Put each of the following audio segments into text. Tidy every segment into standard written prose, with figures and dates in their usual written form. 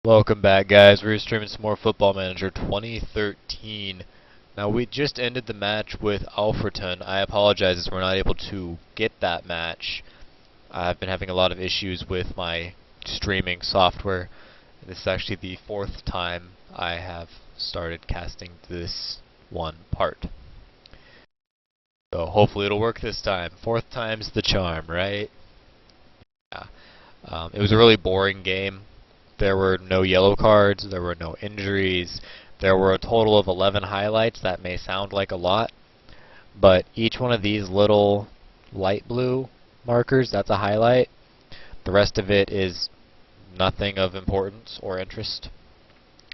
Welcome back, guys. We're streaming some more Football Manager 2013. Now, we just ended the match with Alfreton. I apologize as we're not able to get that match. I've been having a lot of issues with my streaming software. This is actually the fourth time I have started casting this one part. So hopefully it'll work this time. Fourth time's the charm, right? Yeah. It was a really boring game. There were no yellow cards, there were no injuries, there were a total of 11 highlights. That may sound like a lot, but each one of these little light blue markers, that's a highlight. The rest of it is nothing of importance or interest.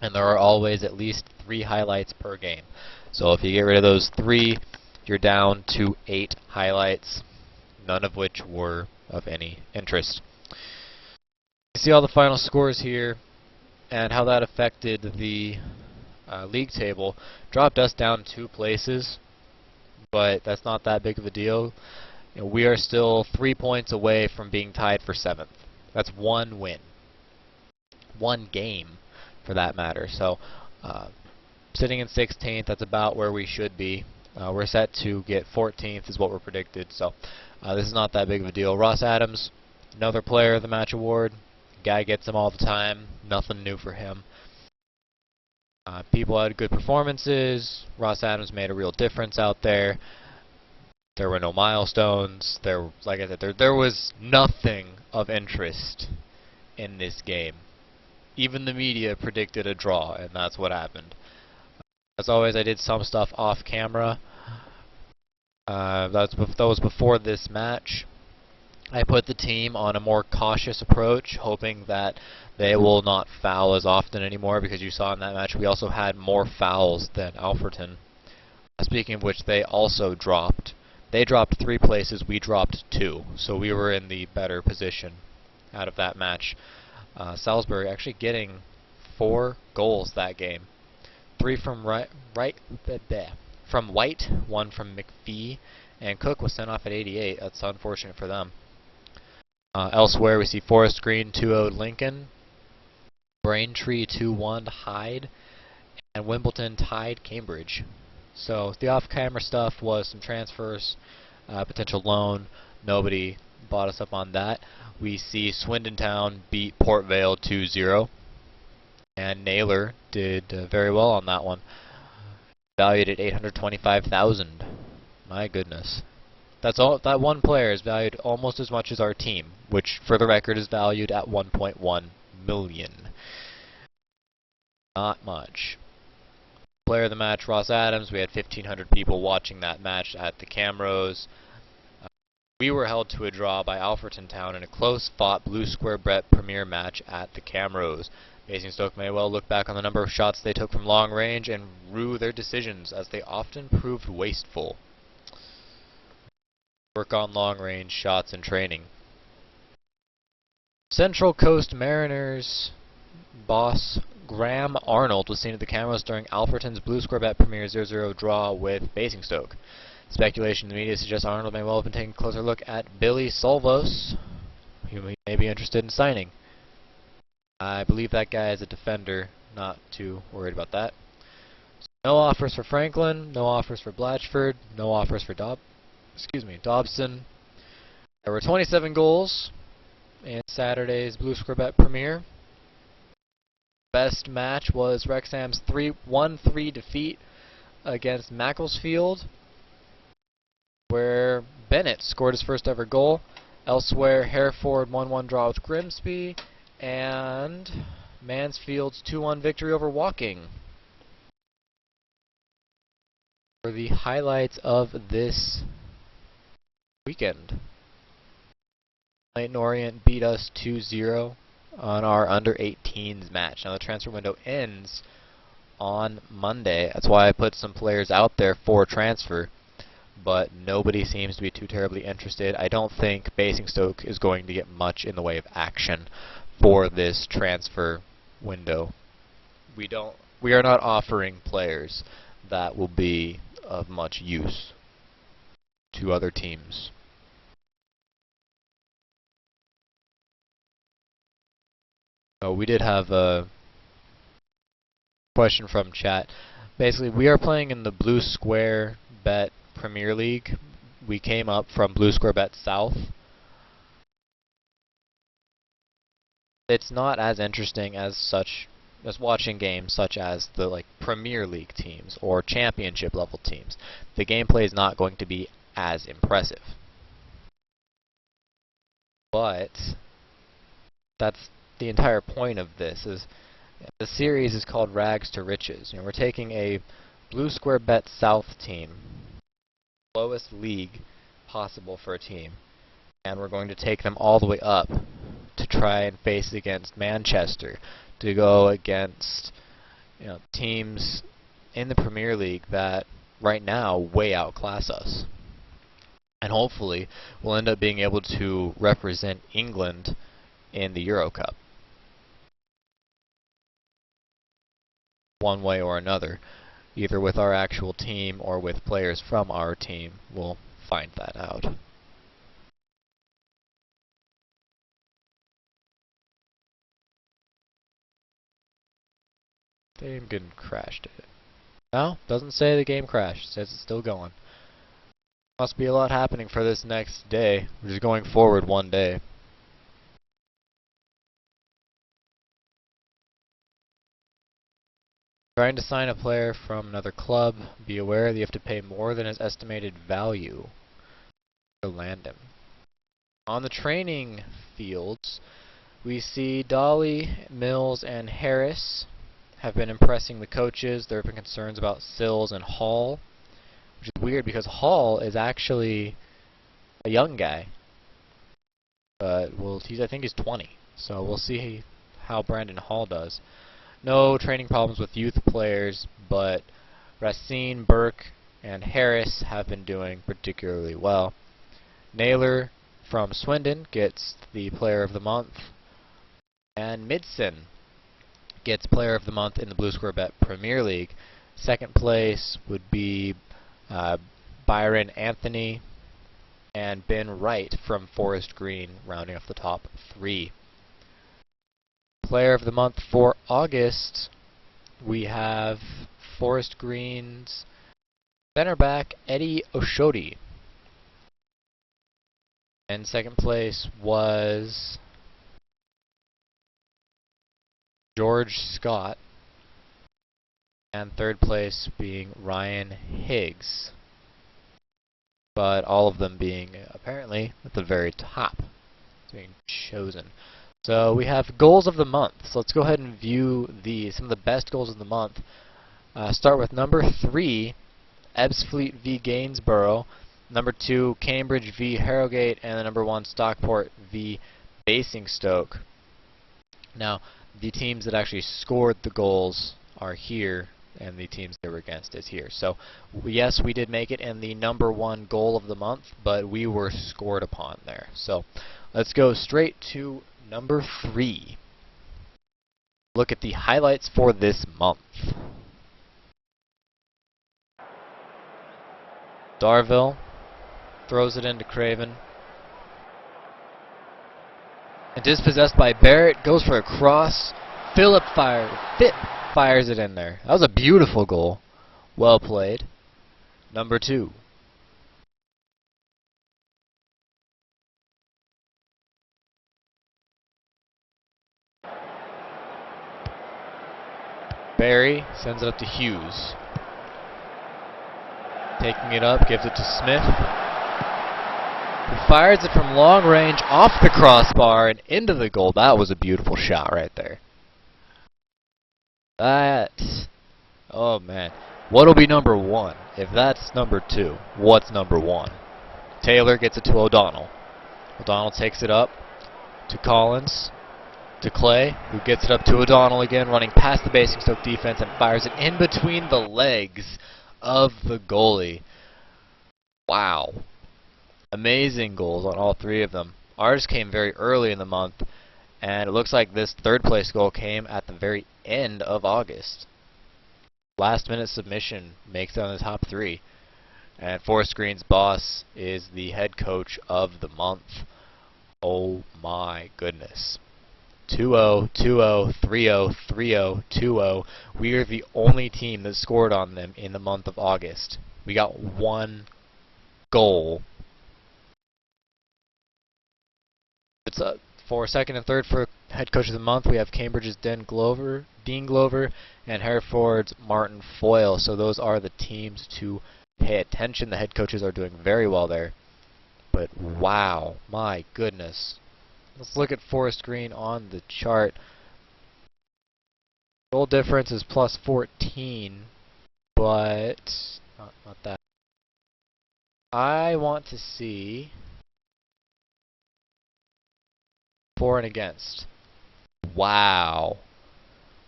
And there are always at least 3 highlights per game. So if you get rid of those 3, you're down to 8 highlights, none of which were of any interest. You see all the final scores here and how that affected the league table. Dropped us down 2 places, but that's not that big of a deal. You know, we are still 3 points away from being tied for 7th. That's 1 win. 1 game, for that matter. So, sitting in 16th, that's about where we should be. We're set to get 14th is what we're predicted, so this is not that big of a deal. Ross Adams, another player of the match award. Guy gets them all the time. Nothing new for him. People had good performances. Ross Adams made a real difference out there. There were no milestones. Like I said, there was nothing of interest in this game. Even the media predicted a draw, and that's what happened. As always, I did some stuff off camera. That was before this match. I put the team on a more cautious approach, hoping that they will not foul as often anymore, because you saw in that match we also had more fouls than Alfreton. Speaking of which, they also dropped. They dropped 3 places, we dropped 2, so we were in the better position out of that match. Salisbury actually getting 4 goals that game. 3 from from White, 1 from McPhee, and Cook was sent off at 88. That's unfortunate for them. Elsewhere, we see Forest Green 2-0 Lincoln, Braintree 2-1 Hyde, and Wimbledon tied Cambridge. So the off-camera stuff was some transfers, potential loan. Nobody bought us up on that. We see Swindon Town beat Port Vale 2-0, and Naylor did very well on that one. Valued at $825,000. My goodness. That's all. That one player is valued almost as much as our team, which, for the record, is valued at $1.1 million. Not much. Player of the match, Ross Adams. We had 1,500 people watching that match at the Camrose. We were held to a draw by Alfreton Town in a close-fought Blue Square Brett Premier match at the Camrose. Basingstoke may well look back on the number of shots they took from long range and rue their decisions, as they often proved wasteful. Work on long-range shots in training. Central Coast Mariners boss Graham Arnold was seen at the Camrose during Alfreton's Blue Square Bet Premier 0-0 draw with Basingstoke. Speculation in the media suggests Arnold may well have been taking a closer look at Billy Solvos, whom he may be interested in signing. I believe that guy is a defender, not too worried about that. So no offers for Franklin, no offers for Blatchford, no offers for Dobson. There were 27 goals in Saturday's Blue Square Bet Premier. Best match was Wrexham's 1-3 defeat against Macclesfield, where Bennett scored his first ever goal. Elsewhere, Hereford 1-1 draw with Grimsby, and Mansfield's 2-1 victory over Woking. For the highlights of this weekend, Leyton Orient beat us 2-0 on our under-18s match. Now the transfer window ends on Monday. That's why I put some players out there for transfer, but nobody seems to be too terribly interested. I don't think Basingstoke is going to get much in the way of action for this transfer window. We are not offering players that will be of much use to other teams. We did have Question from chat. Basically, we are playing in the Blue Square Bet Premier League. We came up from Blue Square Bet South. It's not as interesting as watching games such as the Premier League teams or championship level teams. The gameplay is not going to be as impressive. But that's the entire point of this. Is the series is called Rags to Riches. We're taking a Blue Square Bet South team, lowest league possible for a team, and we're going to take them all the way up to try and face against Manchester, to go against teams in the Premier League that right now way outclass us. And hopefully we'll end up being able to represent England in the Euro Cup, one way or another, either with our actual team or with players from our team. We'll find that out. Game didn't crash, did it? No, doesn't say the game crashed. It says it's still going. Must be a lot happening for this next day. We're just going forward one day. Trying to sign a player from another club. Be aware that you have to pay more than his estimated value to land him. On the training fields, we see Dolly, Mills, and Harris have been impressing the coaches. There have been concerns about Sills and Hall, which is weird because Hall is actually a young guy. But I think he's 20, so we'll see how Brandon Hall does. No training problems with youth players, but Racine, Burke, and Harris have been doing particularly well. Naylor from Swindon gets the Player of the Month, and Midson gets Player of the Month in the Blue Square Bet Premier League. Second place would be Byron Anthony and Ben Wright from Forest Green, rounding off the top three. Player of the Month for August, we have Forest Green's center back Eddie Oshodi. And second place was George Scott, and third place being Ryan Higgs. But all of them being apparently at the very top, being chosen. So we have goals of the month. So let's go ahead and view some of the best goals of the month. Start with number 3, Ebbsfleet v Gainsborough. Number 2, Cambridge v Harrogate, and the number 1, Stockport v Basingstoke. Now, the teams that actually scored the goals are here, and the teams they were against is here. So, yes, we did make it in the number 1 goal of the month, but we were scored upon there. So, let's go straight to number 3. Look at the highlights for this month. Darville throws it into Craven. It is possessed by Barrett, goes for a cross. Phip fires it in there. That was a beautiful goal. Well played. Number 2. Barry sends it up to Hughes. Taking it up, gives it to Smith. He fires it from long range off the crossbar and into the goal. That was a beautiful shot right there. Oh man. What'll be number 1? If that's number 2, what's number 1? Taylor gets it to O'Donnell. O'Donnell takes it up to Collins, to Clay, who gets it up to O'Donnell again, running past the Basingstoke defense and fires it in between the legs of the goalie. Wow. Amazing goals on all 3 of them. Ours came very early in the month, and it looks like this third place goal came at the very end of August. Last minute submission makes it on the top 3. And Forest Green's boss is the head coach of the month. Oh my goodness. 2-0, 2-0, 3-0, 3-0, 2-0. We are the only team that scored on them in the month of August. We got 1 goal. It's for second and third for head coach of the month. We have Cambridge's Dean Glover, and Hereford's Martin Foyle. So those are the teams to pay attention. The head coaches are doing very well there. But wow, my goodness. Let's look at Forest Green on the chart. Goal difference is plus 14, but not that. I want to see for and against. Wow.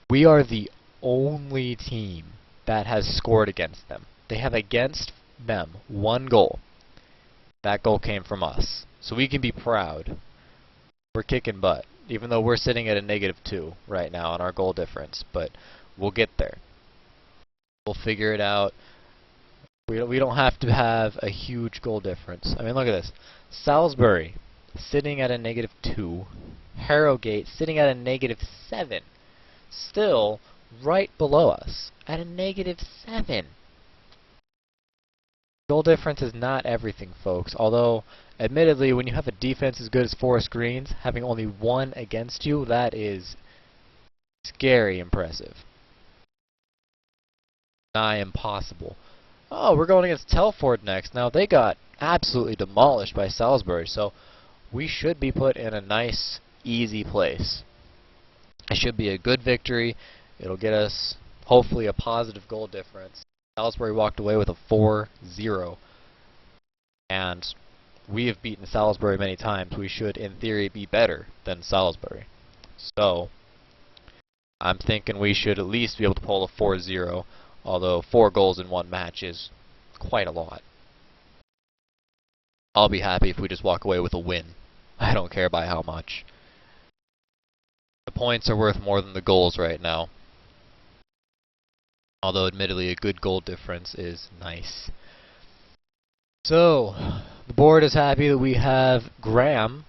We are the only team that has scored against them. They have against them 1 goal. That goal came from us. So we can be proud. We're kicking butt, even though we're sitting at a -2 right now on our goal difference, but we'll get there. We'll figure it out. We don't have to have a huge goal difference. I mean, look at this. Salisbury sitting at a -2. Harrogate sitting at a -7. Still right below us at a -7. Goal difference is not everything, folks. Although, admittedly, when you have a defense as good as Forest Green's, having only 1 against you, that is scary impressive. Nigh impossible. Oh, we're going against Telford next. Now, they got absolutely demolished by Salisbury, so we should be put in a nice, easy place. It should be a good victory. It'll get us, hopefully, a positive goal difference. Salisbury walked away with a 4-0. And we have beaten Salisbury many times. We should, in theory, be better than Salisbury. So, I'm thinking we should at least be able to pull a 4-0, although 4 goals in 1 match is quite a lot. I'll be happy if we just walk away with a win. I don't care by how much. The points are worth more than the goals right now. Although, admittedly, a good goal difference is nice. So, the board is happy that we have Graham.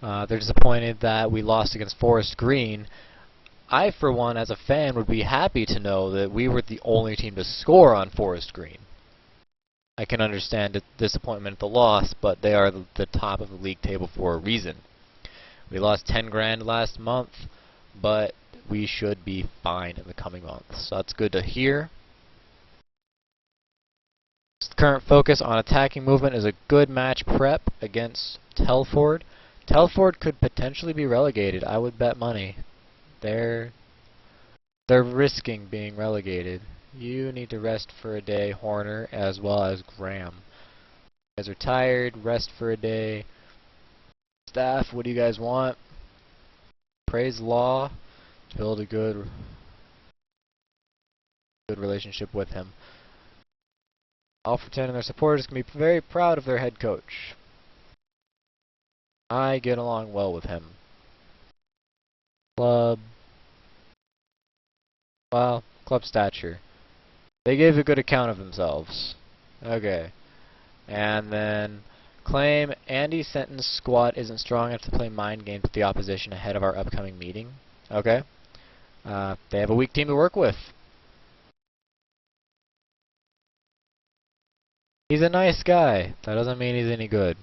They're disappointed that we lost against Forest Green. I, for one, as a fan, would be happy to know that we were the only team to score on Forest Green. I can understand the disappointment at the loss, but they are the top of the league table for a reason. We lost 10 grand last month, but we should be fine in the coming months. So that's good to hear. Current focus on attacking movement is a good match prep against Telford. Telford could potentially be relegated. I would bet money. They're risking being relegated. You need to rest for a day, Horner, as well as Graham. You guys are tired. Rest for a day. Staff, what do you guys want? Praise Law. Build a good relationship with him. Alfreton and their supporters can be very proud of their head coach. I get along well with him. Club. Well, club stature. They gave a good account of themselves. Okay. And then claim Andy Senton's squad isn't strong enough to play mind games with the opposition ahead of our upcoming meeting. Okay. They have a weak team to work with. He's a nice guy. That doesn't mean he's any good.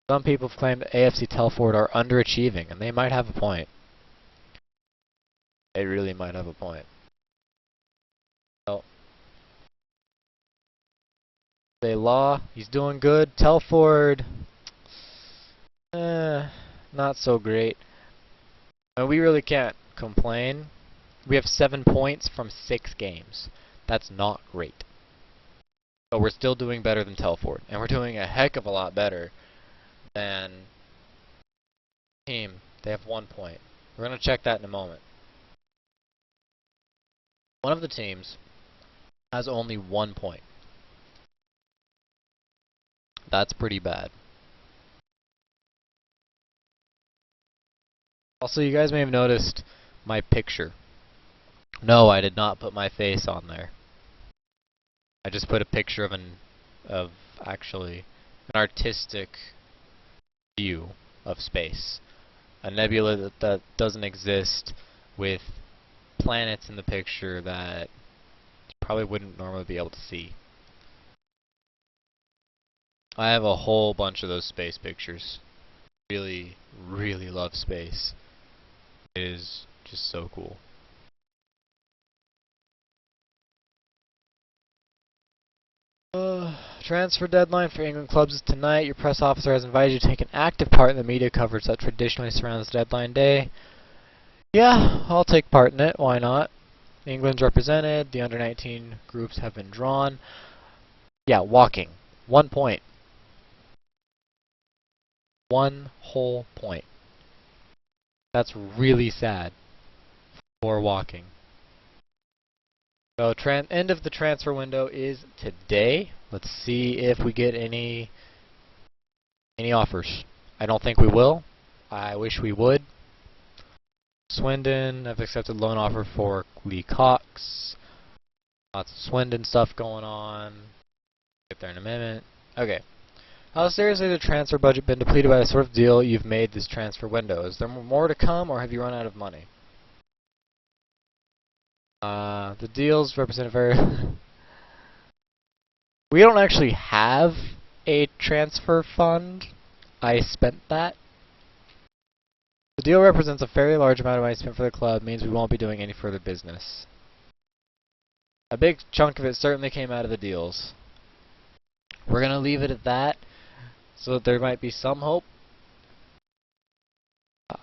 Some people have claimed that AFC Telford are underachieving, and they might have a point. They really might have a point. So, say Law, he's doing good. Telford, not so great. And we really can't complain. We have 7 points from 6 games. That's not great. But we're still doing better than Telford. And we're doing a heck of a lot better than team. They have 1 point. We're going to check that in a moment. One of the teams has only 1 point. That's pretty bad. Also, you guys may have noticed my picture. No, I did not put my face on there. I just put a picture of actually an artistic view of space. A nebula that doesn't exist, with planets in the picture that you probably wouldn't normally be able to see. I have a whole bunch of those space pictures. Really, really love space. It is just so cool. Transfer deadline for England clubs is tonight. Your press officer has invited you to take an active part in the media coverage that traditionally surrounds deadline day. Yeah, I'll take part in it. Why not? England's represented. The under-19 groups have been drawn. Yeah, walking. 1 point. 1 whole point. That's really sad for walking. So end of the transfer window is today. Let's see if we get any offers. I don't think we will. I wish we would. Swindon have accepted loan offer for Lee Cox. Lots of Swindon stuff going on. Get there in a minute. Okay. How seriously has the transfer budget been depleted by the sort of deal you've made this transfer window? Is there more to come, or have you run out of money? The deals represent a very... We don't actually have a transfer fund. I spent that. The deal represents a fairly large amount of money spent for the club, means we won't be doing any further business. A big chunk of it certainly came out of the deals. We're going to leave it at that, so that there might be some hope.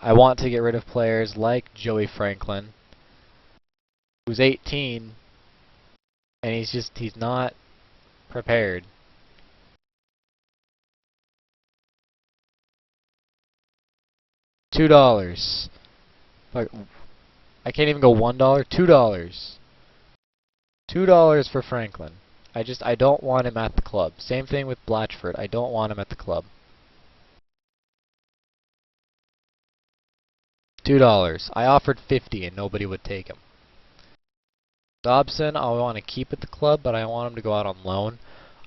I want to get rid of players like Joey Franklin, who's 18, and he's not prepared. $2. Like, I can't even go $1. $2. $2 for Franklin. I don't want him at the club. Same thing with Blatchford. I don't want him at the club. $2. I offered 50 and nobody would take him. Dobson, I want to keep at the club, but I want him to go out on loan.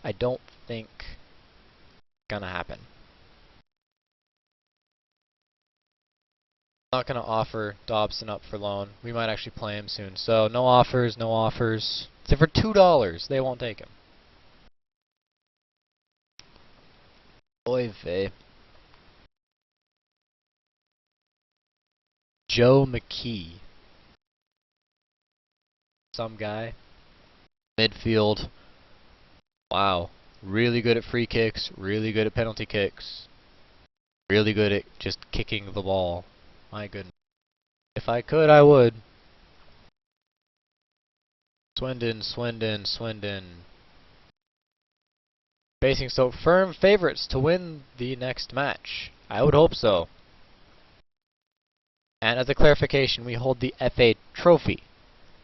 I don't think it's gonna happen. I'm not gonna offer Dobson up for loan. We might actually play him soon. So no offers, no offers. Except for $2, they won't take him. Oy vey. Joe McKee. Some guy. Midfield. Wow. Really good at free kicks, really good at penalty kicks. Really good at just kicking the ball. My goodness. If I could, I would. Swindon, Swindon, Swindon. Basingstoke firm favorites to win the next match. I would hope so. And as a clarification, we hold the FA Trophy,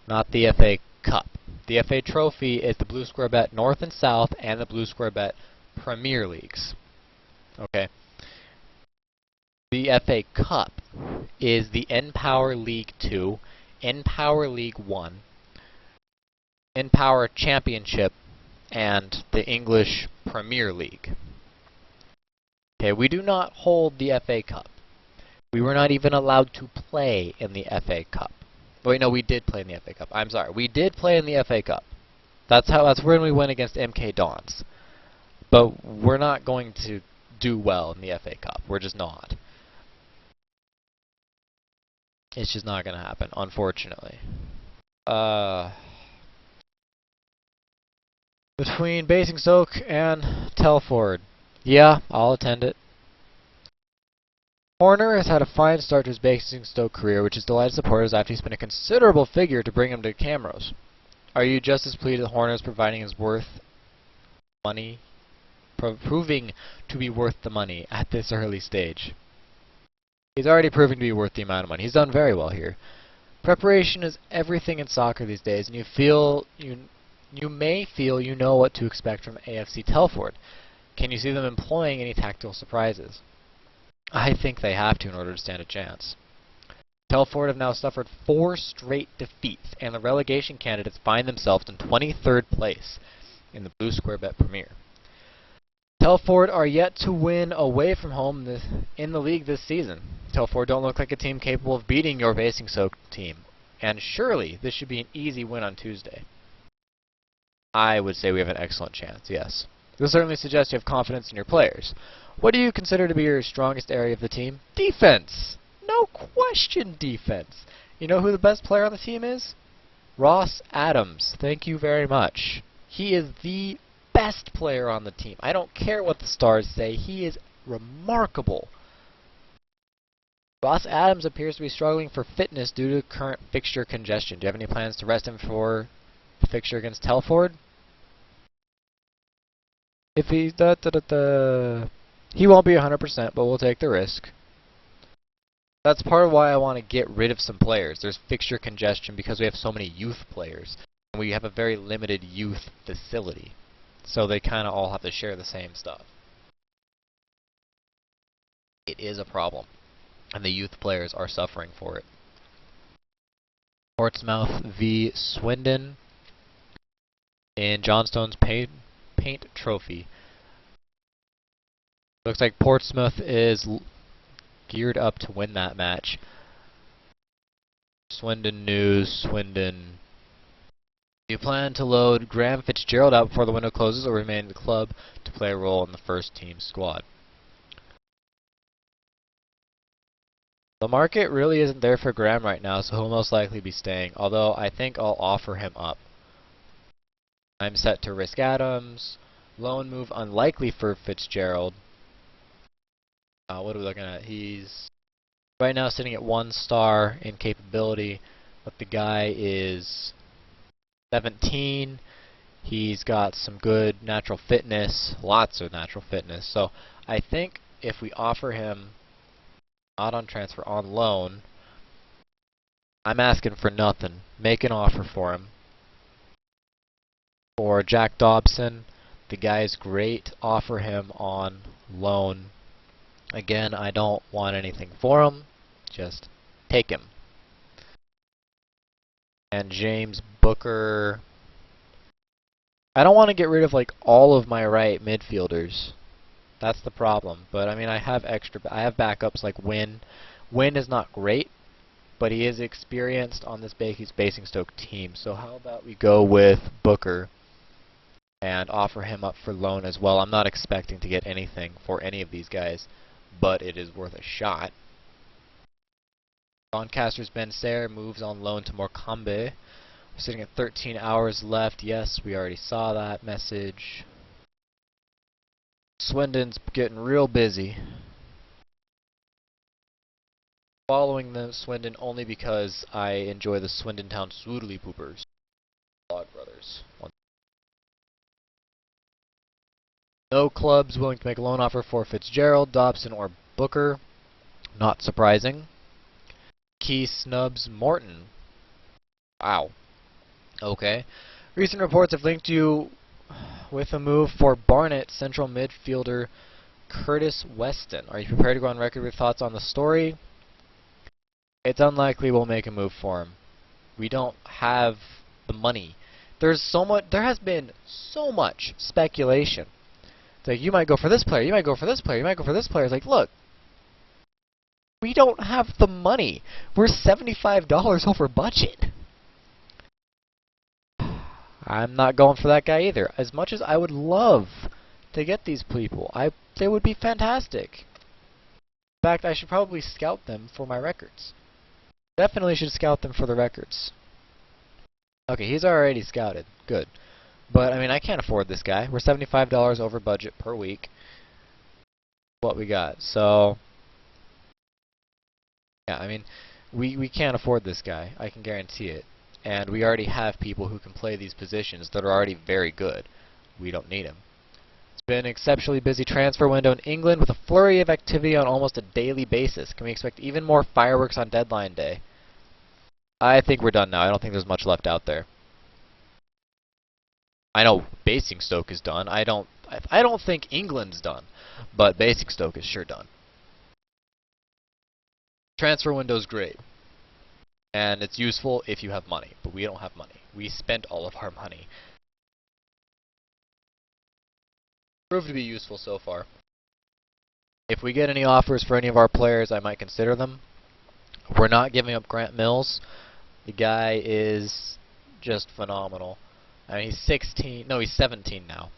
not the FA Cup. The FA Trophy is the Blue Square Bet North and South and the Blue Square Bet Premier Leagues. Okay. The FA Cup is the N-Power League 2, N-Power League 1, N-Power Championship, and the English Premier League. Okay, we do not hold the FA Cup. We were not even allowed to play in the FA Cup. Wait, no, we did play in the FA Cup. I'm sorry. We did play in the FA Cup. That's when we went against MK Dons. But we're not going to do well in the FA Cup. We're just not. It's just not going to happen, unfortunately. Between Basingstoke and Telford. Yeah, I'll attend it. Horner has had a fine start to his Basingstoke career, which has delighted supporters after he spent a considerable figure to bring him to Camrose. Are you just as pleased that Horner is providing his worth money, proving to be worth the money at this early stage? He's already proving to be worth the amount of money. He's done very well here. Preparation is everything in soccer these days, and you may feel you know what to expect from AFC Telford. Can you see them employing any tactical surprises? I think they have to in order to stand a chance. Telford have now suffered 4 straight defeats, and the relegation candidates find themselves in 23rd place in the Blue Square Bet Premier. Telford are yet to win away from home in the league this season. Telford don't look like a team capable of beating your Basingstoke team. And surely this should be an easy win on Tuesday. I would say we have an excellent chance, yes. This certainly suggests you have confidence in your players. What do you consider to be your strongest area of the team? Defense! No question, defense. You know who the best player on the team is? Ross Adams. Thank you very much. He is the best player on the team. I don't care what the stars say. He is remarkable. Ross Adams appears to be struggling for fitness due to current fixture congestion. Do you have any plans to rest him for the fixture against Telford? If he's he won't be 100%, but we'll take the risk. That's part of why I want to get rid of some players. There's fixture congestion because we have so many youth players. And we have a very limited youth facility. So they kind of all have to share the same stuff. It is a problem. And the youth players are suffering for it. Portsmouth v. Swindon in Johnstone's Paint Trophy. Looks like Portsmouth is geared up to win that match. Swindon news, Swindon. Do you plan to load Graham Fitzgerald out before the window closes or remain in the club to play a role in the first team squad? The market really isn't there for Graham right now, so he'll most likely be staying, although I think I'll offer him up. I'm set to risk Adams. Loan move unlikely for Fitzgerald. What are we looking at? He's right now sitting at 1 star in capability, but the guy is 17. He's got some good natural fitness, lots of natural fitness. So I think if we offer him, not on transfer, on loan, I'm asking for nothing. Make an offer for him. For Jack Dobson, the guy's great. Offer him on loan. Again, I don't want anything for him. Just take him. And James Booker. I don't want to get rid of like all of my right midfielders. That's the problem. But I mean, I have backups like Wynn. Wynn is not great, but he is experienced on this Basingstoke team. So how about we go with Booker and offer him up for loan as well. I'm not expecting to get anything for any of these guys, but it is worth a shot. Doncaster's Ben Sayre moves on loan to Morecambe. We're sitting at 13 hours left. Yes, we already saw that message. Swindon's getting real busy. Following the Swindon only because I enjoy the Swindon Town Swoodly Poopers. Log Brothers. No clubs willing to make a loan offer for Fitzgerald, Dobson, or Booker. Not surprising. Key snubs Morton. Wow. Okay. Recent reports have linked you with a move for Barnet central midfielder Curtis Weston. Are you prepared to go on record with thoughts on the story? It's unlikely we'll make a move for him. We don't have the money. There has been so much speculation. It's like, you might go for this player, you might go for this player, you might go for this player. It's like, look, we don't have the money. We're $75 over budget. I'm not going for that guy either. As much as I would love to get these people, they would be fantastic. In fact, I should probably scout them for my records. Definitely should scout them for the records. Okay, he's already scouted. Good. But, I mean, I can't afford this guy. We're $75 over budget per week. What we got. So, yeah, I mean, we can't afford this guy. I can guarantee it. And we already have people who can play these positions that are already very good. We don't need him. It's been an exceptionally busy transfer window in England with a flurry of activity on almost a daily basis. Can we expect even more fireworks on deadline day? I think we're done now. I don't think there's much left out there. I know Basingstoke is done. I don't think England's done, but Basingstoke is sure done. Transfer window's great. And it's useful if you have money, but we don't have money. We spent all of our money. proved to be useful so far. If we get any offers for any of our players, I might consider them. We're not giving up Grant Mills. The guy is just phenomenal. I mean, he's 16. No, he's 17 now.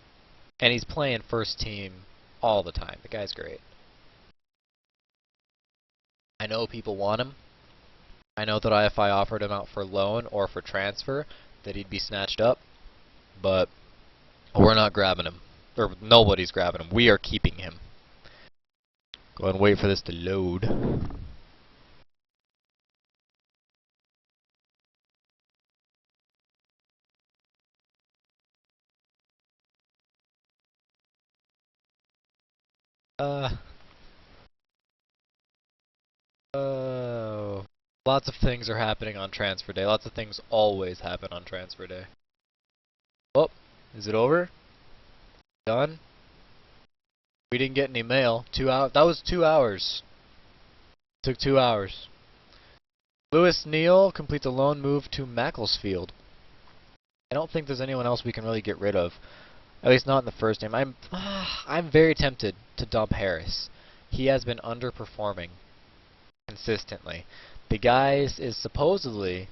And he's playing first team all the time. The guy's great. I know people want him. I know that if I offered him out for loan or for transfer, that he'd be snatched up. But we're not grabbing him. Or nobody's grabbing him. We are keeping him. Go and wait for this to load. Lots of things are happening on transfer day. Lots of things always happen on transfer day. Oh, is it over? Done? We didn't get any mail. 2 hours. That was 2 hours. Took 2 hours. Lewis Neal completes a loan move to Macclesfield. I don't think there's anyone else we can really get rid of. At least not in the first game. I'm very tempted to dump Harris. He has been underperforming consistently. The guy is supposedly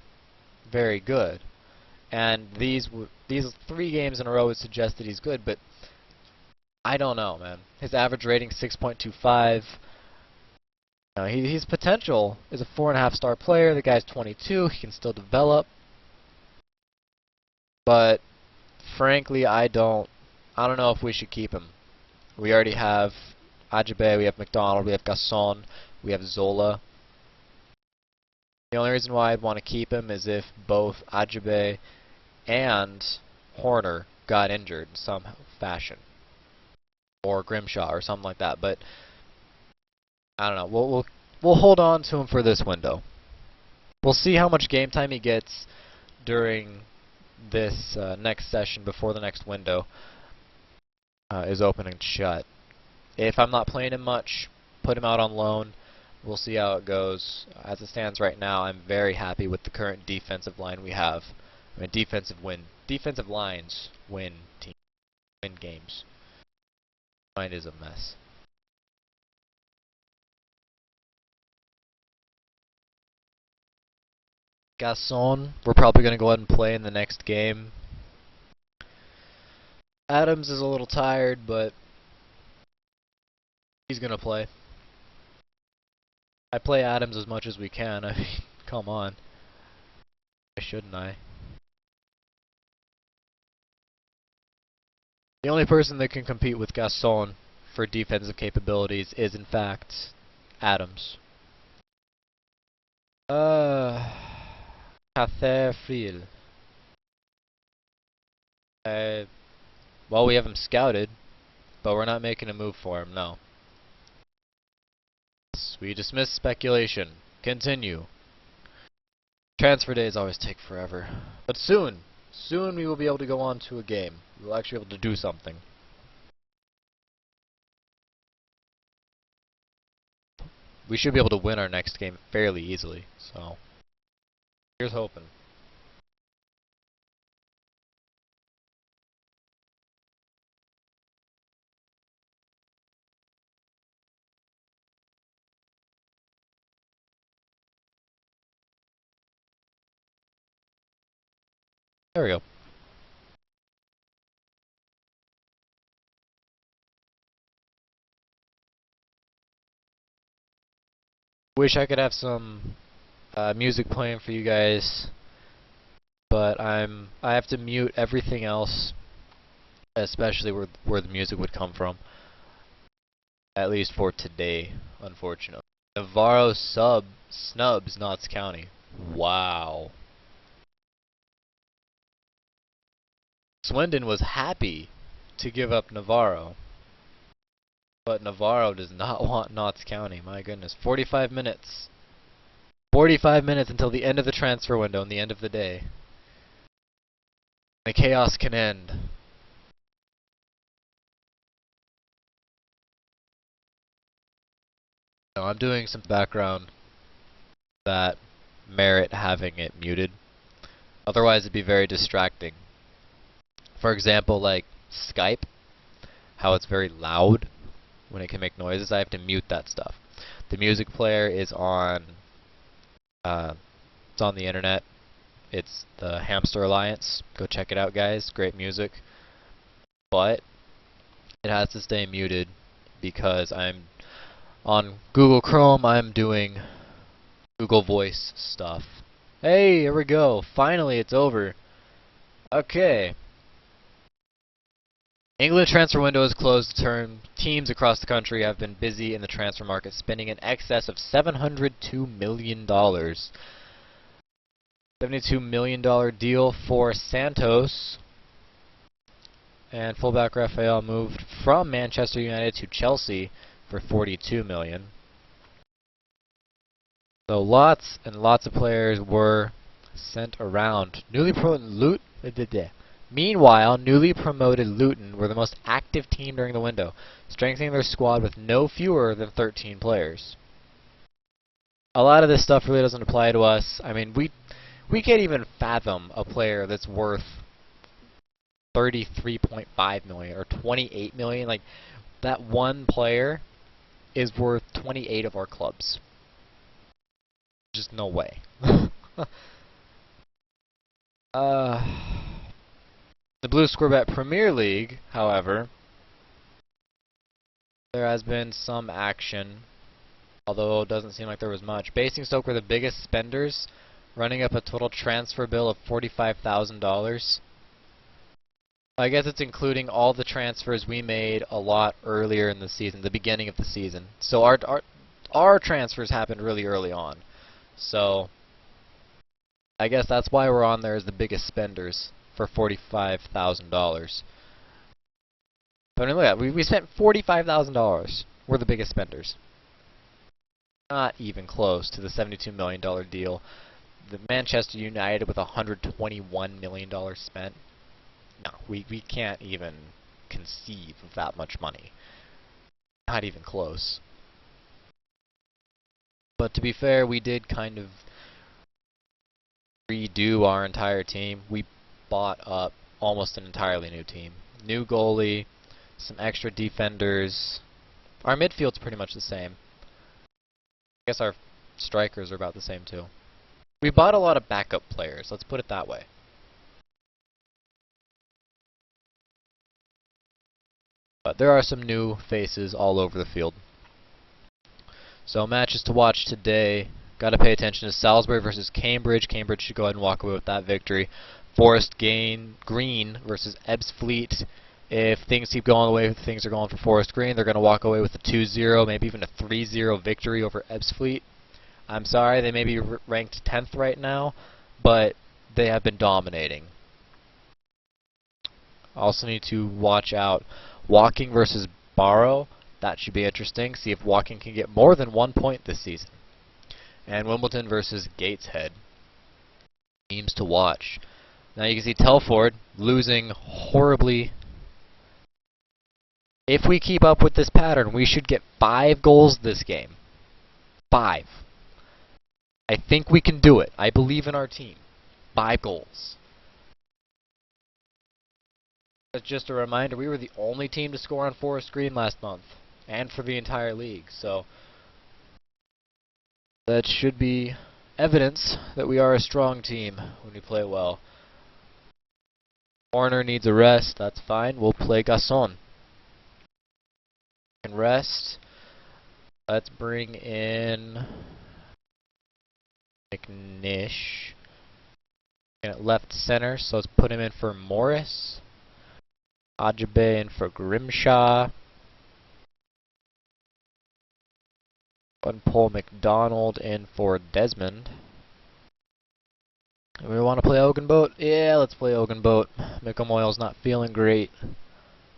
very good, and these 3 games in a row would suggest that he's good, but I don't know, man. His average rating 6.25. His potential is a 4.5-star player. The guy's 22. He can still develop, but frankly, I don't know if we should keep him. We already have Ajabe, we have McDonald, we have Gasson, we have Zola. The only reason why I'd want to keep him is if both Ajabe and Horner got injured in some fashion, or Grimshaw or something like that. But I don't know. We'll hold on to him for this window. We'll see how much game time he gets during this next session before the next window is open and shut. If I'm not playing him much, put him out on loan. We'll see how it goes. As it stands right now, I'm very happy with the current defensive line we have. I mean, defensive lines win games. Mine is a mess. Gasson, we're probably going to go ahead and play in the next game. Adams is a little tired, but he's going to play. I play Adams as much as we can. I mean, come on. Why shouldn't I? The only person that can compete with Gaston for defensive capabilities is, in fact, Adams. Catherfield. Well, we have him scouted, but we're not making a move for him, no. We dismiss speculation. Continue. Transfer days always take forever. But soon we will be able to go on to a game. We'll actually be able to do something. We should be able to win our next game fairly easily, so here's hoping. There we go. Wish I could have some music playing for you guys, but I have to mute everything else, especially where the music would come from. At least for today, unfortunately. Navarro snubs Notts County. Wow. Swindon was happy to give up Navarro, but Navarro does not want Notts County. My goodness. 45 minutes. 45 minutes until the end of the transfer window and the end of the day. The chaos can end. Now, I'm doing some background that merit having it muted. Otherwise, it'd be very distracting. For example, like Skype. how it's very loud when it can make noises. I have to mute that stuff. The music player is on. It's on the internet. It's the Hamster Alliance. Go check it out, guys. Great music. But it has to stay muted because I'm on Google Chrome. I'm doing Google Voice stuff. Hey, here we go. Finally, it's over. Okay. England transfer window is closed. Teams across the country have been busy in the transfer market, spending in excess of $702 million. $72 million deal for Santos. And fullback Raphael moved from Manchester United to Chelsea for $42 million. So lots and lots of players were sent around. Meanwhile, newly promoted Luton were the most active team during the window, strengthening their squad with no fewer than 13 players. A lot of this stuff really doesn't apply to us. I mean, we can't even fathom a player that's worth 33.5 million or 28 million. Like, that one player is worth 28 of our clubs. Just no way. The Blue Squarebet Premier League, however, there has been some action, although it doesn't seem like there was much. Basingstoke were the biggest spenders, running up a total transfer bill of $45,000. I guess it's including all the transfers we made a lot earlier in the season, the beginning of the season. So our transfers happened really early on. So I guess that's why we're on there as the biggest spenders for $45,000. But I mean, look at that. We spent $45,000. We're the biggest spenders. Not even close to the $72 million deal. The Manchester United with $121 million spent. No, we can't even conceive of that much money. Not even close. But to be fair, we did kind of redo our entire team. We bought up almost an entirely new team. New goalie, some extra defenders. Our midfield's pretty much the same. I guess our strikers are about the same too. We bought a lot of backup players, let's put it that way. But there are some new faces all over the field. So matches to watch today. Got to pay attention to Salisbury versus Cambridge. Cambridge should go ahead and walk away with that victory. Forest Green versus Ebbsfleet. If things keep going the way things are going for Forest Green, they're going to walk away with a 2-0, maybe even a 3-0 victory over Ebbsfleet. I'm sorry, they may be ranked 10th right now, but they have been dominating. Also need to watch out Woking versus Barrow. That should be interesting. See if Woking can get more than 1 point this season. And Wimbledon versus Gateshead. Teams to watch. Now you can see Telford losing horribly. If we keep up with this pattern, we should get 5 goals this game. 5. I think we can do it. I believe in our team. 5 goals. Just a reminder, we were the only team to score on Forest Green last month, and for the entire league, so that should be evidence that we are a strong team when we play well. Warner needs a rest, that's fine, we'll play Gasson. And rest, let's bring in McNish. At left center, so let's put him in for Morris. Ajabe in for Grimshaw. And Paul McDonald in for Desmond. And we want to play Ogenboat? Yeah, let's play Ogenboat. Mikamoyle's not feeling great.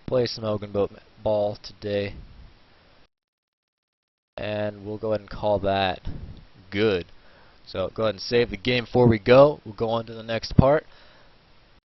Play some Ogenboat ball today. And we'll go ahead and call that good. So go ahead and save the game before we go. We'll go on to the next part.